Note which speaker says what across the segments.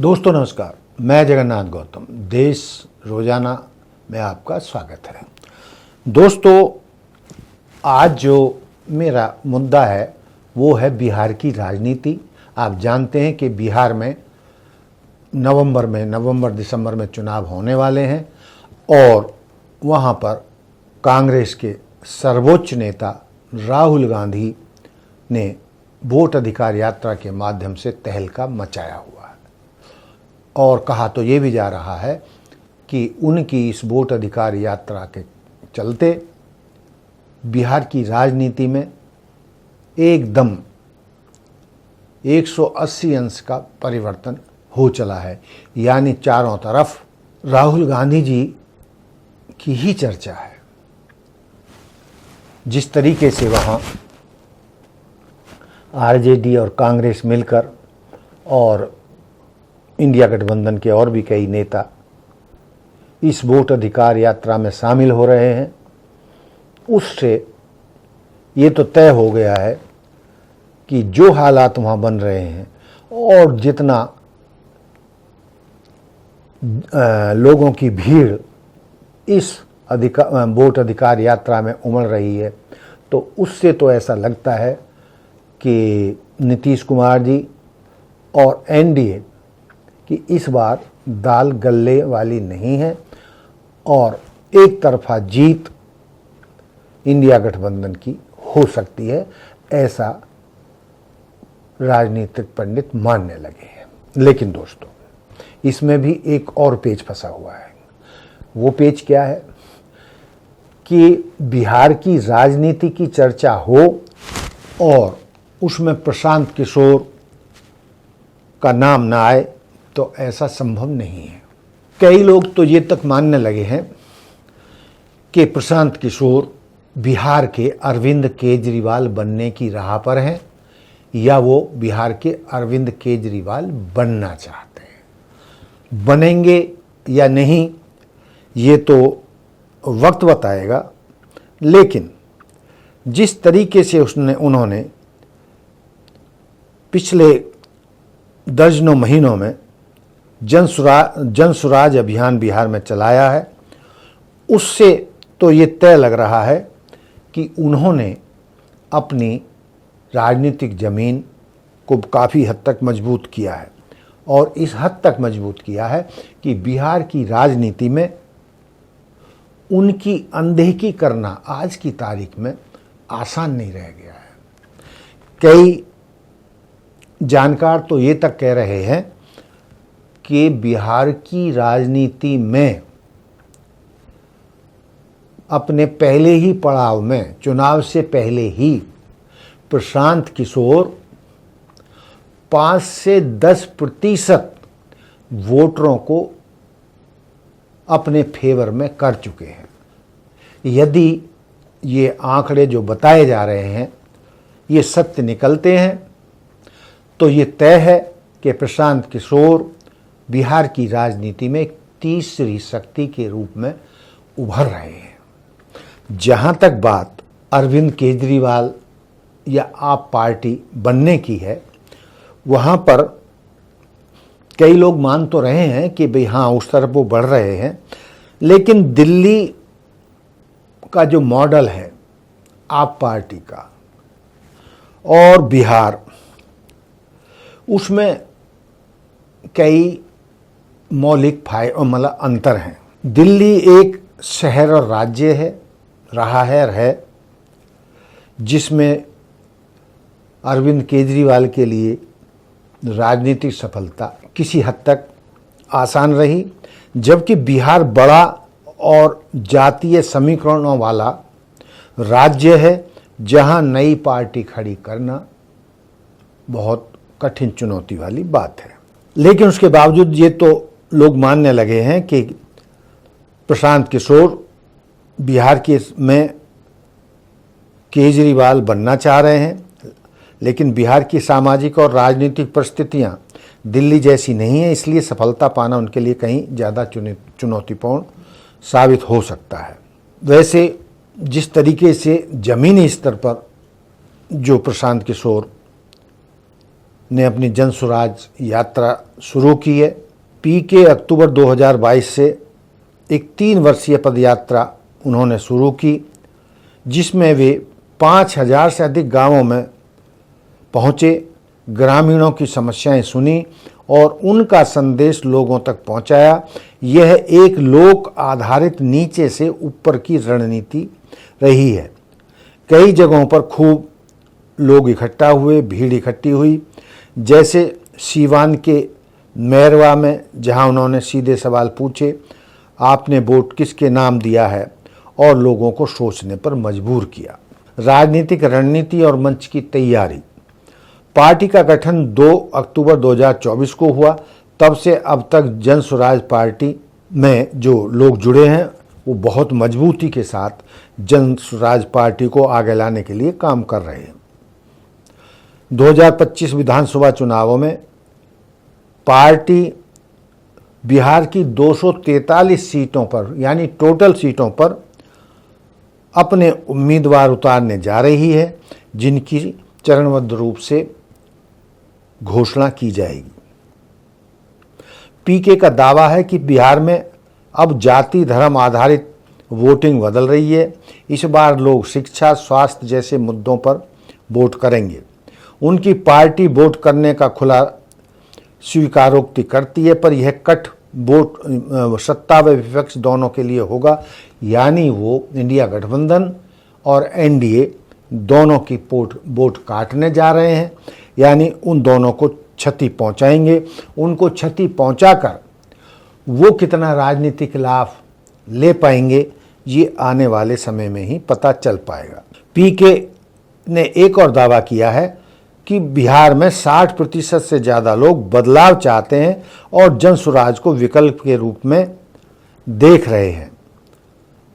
Speaker 1: दोस्तों नमस्कार, मैं जगन्नाथ गौतम। देश रोजाना में आपका स्वागत है। दोस्तों, आज जो मेरा मुद्दा है वो है बिहार की राजनीति। आप जानते हैं कि बिहार में नवंबर दिसंबर में चुनाव होने वाले हैं और वहाँ पर कांग्रेस के सर्वोच्च नेता राहुल गांधी ने वोट अधिकार यात्रा के माध्यम से तहलका मचाया हुआ है और कहा तो ये भी जा रहा है कि उनकी इस वोट अधिकार यात्रा के चलते बिहार की राजनीति में एकदम 180 अंश का परिवर्तन हो चला है। यानी चारों तरफ राहुल गांधी जी की ही चर्चा है। जिस तरीके से वहाँ आरजेडी और कांग्रेस मिलकर और इंडिया गठबंधन के और भी कई नेता इस वोट अधिकार यात्रा में शामिल हो रहे हैं, उससे ये तो तय हो गया है कि जो हालात वहाँ बन रहे हैं और जितना लोगों की भीड़ इस वोट अधिकार यात्रा में उमड़ रही है, तो उससे तो ऐसा लगता है कि नीतीश कुमार जी और एनडीए कि इस बार दाल गलने वाली नहीं है और एक तरफा जीत इंडिया गठबंधन की हो सकती है, ऐसा राजनीतिक पंडित मानने लगे हैं। लेकिन दोस्तों, इसमें भी एक और पेच फंसा हुआ है। वो पेच क्या है कि बिहार की राजनीति की चर्चा हो और उसमें प्रशांत किशोर का नाम ना आए तो ऐसा संभव नहीं है। कई लोग तो ये तक मानने लगे हैं कि प्रशांत किशोर बिहार के अरविंद केजरीवाल बनने की राह पर हैं या वो बिहार के अरविंद केजरीवाल बनना चाहते हैं। बनेंगे या नहीं ये तो वक्त बताएगा, लेकिन जिस तरीके से उन्होंने पिछले दर्जनों महीनों में जन स्वराज अभियान बिहार में चलाया है, उससे तो ये तय लग रहा है कि उन्होंने अपनी राजनीतिक ज़मीन को काफ़ी हद तक मजबूत किया है और इस हद तक मजबूत किया है कि बिहार की राजनीति में उनकी अनदेखी करना आज की तारीख में आसान नहीं रह गया है। कई जानकार तो ये तक कह रहे हैं कि बिहार की राजनीति में अपने पहले ही पड़ाव में, चुनाव से पहले ही प्रशांत किशोर 5 से 10% वोटरों को अपने फेवर में कर चुके हैं। यदि ये आंकड़े जो बताए जा रहे हैं ये सत्य निकलते हैं तो ये तय है कि प्रशांत किशोर बिहार की राजनीति में एक तीसरी शक्ति के रूप में उभर रहे हैं। जहाँ तक बात अरविंद केजरीवाल या आप पार्टी बनने की है, वहाँ पर कई लोग मान तो रहे हैं कि भाई हाँ उस तरफ वो बढ़ रहे हैं, लेकिन दिल्ली का जो मॉडल है आप पार्टी का और बिहार, उसमें कई मौलिक मतलब अंतर हैं। दिल्ली एक शहर और राज्य है, रहा है जिसमें अरविंद केजरीवाल के लिए राजनीतिक सफलता किसी हद तक आसान रही, जबकि बिहार बड़ा और जातीय समीकरणों वाला राज्य है जहां नई पार्टी खड़ी करना बहुत कठिन चुनौती वाली बात है। लेकिन उसके बावजूद ये तो लोग मानने लगे हैं कि प्रशांत किशोर बिहार के में केजरीवाल बनना चाह रहे हैं, लेकिन बिहार की सामाजिक और राजनीतिक परिस्थितियां दिल्ली जैसी नहीं है, इसलिए सफलता पाना उनके लिए कहीं ज़्यादा चुनौतीपूर्ण साबित हो सकता है। वैसे जिस तरीके से ज़मीनी स्तर पर जो प्रशांत किशोर ने अपनी जन स्वराज यात्रा शुरू की है। पीके अक्टूबर 2022 से एक 3 वर्षीय पदयात्रा उन्होंने शुरू की, जिसमें वे 5000 से अधिक गांवों में पहुंचे, ग्रामीणों की समस्याएं सुनी और उनका संदेश लोगों तक पहुंचाया। यह एक लोक आधारित नीचे से ऊपर की रणनीति रही है। कई जगहों पर खूब लोग इकट्ठा हुए, भीड़ इकट्ठी हुई, जैसे सीवान के मैरवा में, जहां उन्होंने सीधे सवाल पूछे, आपने वोट किसके नाम दिया है, और लोगों को सोचने पर मजबूर किया। राजनीतिक रणनीति और मंच की तैयारी। पार्टी का गठन 2 अक्टूबर 2024 को हुआ। तब से अब तक जन स्वराज पार्टी में जो लोग जुड़े हैं वो बहुत मजबूती के साथ जन स्वराज पार्टी को आगे लाने के लिए काम कर रहे हैं। 2025 विधानसभा चुनावों में पार्टी बिहार की 243 सीटों पर, यानी टोटल सीटों पर अपने उम्मीदवार उतारने जा रही है, जिनकी चरणबद्ध रूप से घोषणा की जाएगी। पीके का दावा है कि बिहार में अब जाति धर्म आधारित वोटिंग बदल रही है। इस बार लोग शिक्षा, स्वास्थ्य जैसे मुद्दों पर वोट करेंगे। उनकी पार्टी वोट करने का खुला स्वीकारोक्ति करती है, पर यह कट वोट सत्ता व विपक्ष दोनों के लिए होगा, यानी वो इंडिया गठबंधन और एनडीए दोनों की वोट काटने जा रहे हैं, यानी उन दोनों को क्षति पहुंचाएंगे। उनको क्षति पहुंचाकर वो कितना राजनीतिक लाभ ले पाएंगे, ये आने वाले समय में ही पता चल पाएगा। पीके ने एक और दावा किया है कि बिहार में 60% से ज़्यादा लोग बदलाव चाहते हैं और जन स्वराज को विकल्प के रूप में देख रहे हैं।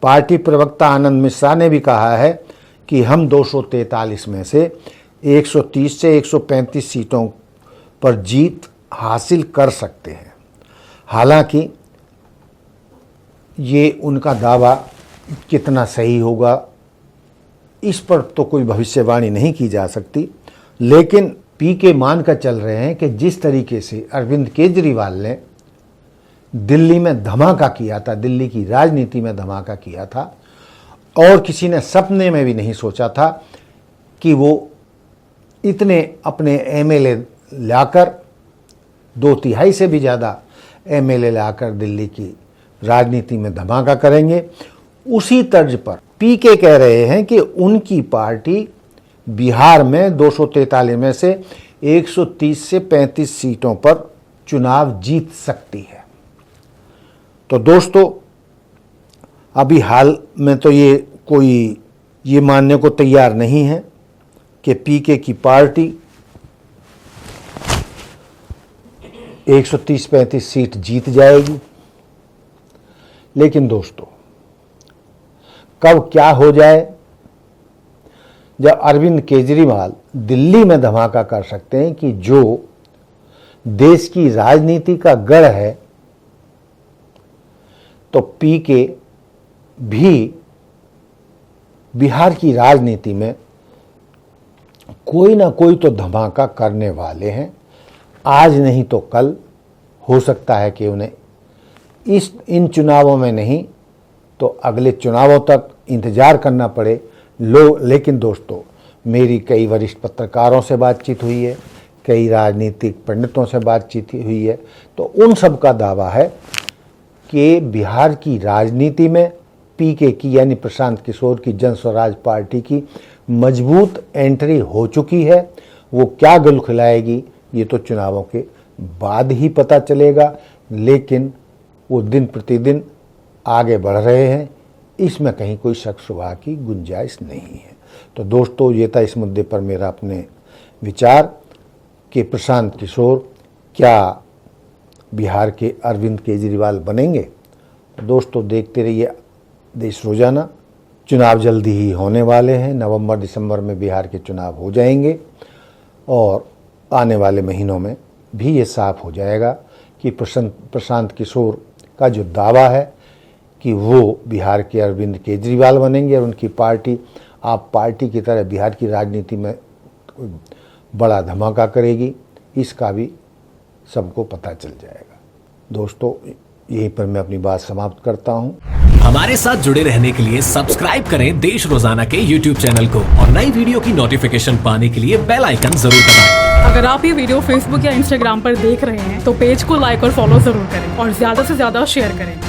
Speaker 1: पार्टी प्रवक्ता आनंद मिश्रा ने भी कहा है कि हम 243 में से 130 से 135 सीटों पर जीत हासिल कर सकते हैं। हालांकि ये उनका दावा कितना सही होगा, इस पर तो कोई भविष्यवाणी नहीं की जा सकती, लेकिन पीके मान कर चल रहे हैं कि जिस तरीके से अरविंद केजरीवाल ने दिल्ली में धमाका किया था, दिल्ली की राजनीति में धमाका किया था, और किसी ने सपने में भी नहीं सोचा था कि वो इतने अपने एमएलए लाकर, 2/3 से भी ज़्यादा एमएलए लाकर दिल्ली की राजनीति में धमाका करेंगे। उसी तर्ज पर पीके कह रहे हैं कि उनकी पार्टी बिहार में 243 में से 130 से 35 सीटों पर चुनाव जीत सकती है। तो दोस्तों, अभी हाल में तो ये मानने को तैयार नहीं है कि पीके की पार्टी 130-35 सीट जीत जाएगी। लेकिन दोस्तों, कब क्या हो जाए, जब अरविंद केजरीवाल दिल्ली में धमाका कर सकते हैं कि जो देश की राजनीति का गढ़ है, तो पीके भी बिहार की राजनीति में कोई ना कोई तो धमाका करने वाले हैं। आज नहीं तो कल हो सकता है कि उन्हें इन चुनावों में नहीं तो अगले चुनावों तक इंतजार करना पड़े। लेकिन दोस्तों, मेरी कई वरिष्ठ पत्रकारों से बातचीत हुई है, कई राजनीतिक पंडितों से बातचीत हुई है, तो उन सब का दावा है कि बिहार की राजनीति में पीके की, यानी प्रशांत किशोर की जन स्वराज पार्टी की मजबूत एंट्री हो चुकी है। वो क्या गुल खिलाएगी ये तो चुनावों के बाद ही पता चलेगा, लेकिन वो दिन प्रतिदिन आगे बढ़ रहे हैं, इसमें कहीं कोई शक शुबा की गुंजाइश नहीं है। तो दोस्तों, ये था इस मुद्दे पर मेरा अपने विचार कि प्रशांत किशोर क्या बिहार के अरविंद केजरीवाल बनेंगे। तो दोस्तों, देखते रहिए देश रोजाना। चुनाव जल्दी ही होने वाले हैं, नवंबर दिसंबर में बिहार के चुनाव हो जाएंगे और आने वाले महीनों में भी ये साफ हो जाएगा कि प्रशांत किशोर का जो दावा है कि वो बिहार के अरविंद केजरीवाल बनेंगे और उनकी पार्टी आप पार्टी की तरह बिहार की राजनीति में बड़ा धमाका करेगी, इसका भी सबको पता चल जाएगा। दोस्तों, यहीं पर मैं अपनी बात समाप्त करता हूं।
Speaker 2: हमारे साथ जुड़े रहने के लिए सब्सक्राइब करें देश रोजाना के YouTube चैनल को और नई वीडियो की नोटिफिकेशन पाने के लिए बेल आइकन जरूर दबाएं।
Speaker 3: अगर आप ये वीडियो Facebook या Instagram पर देख रहे हैं तो पेज को लाइक और फॉलो जरूर करें और ज्यादा से ज्यादा शेयर करें।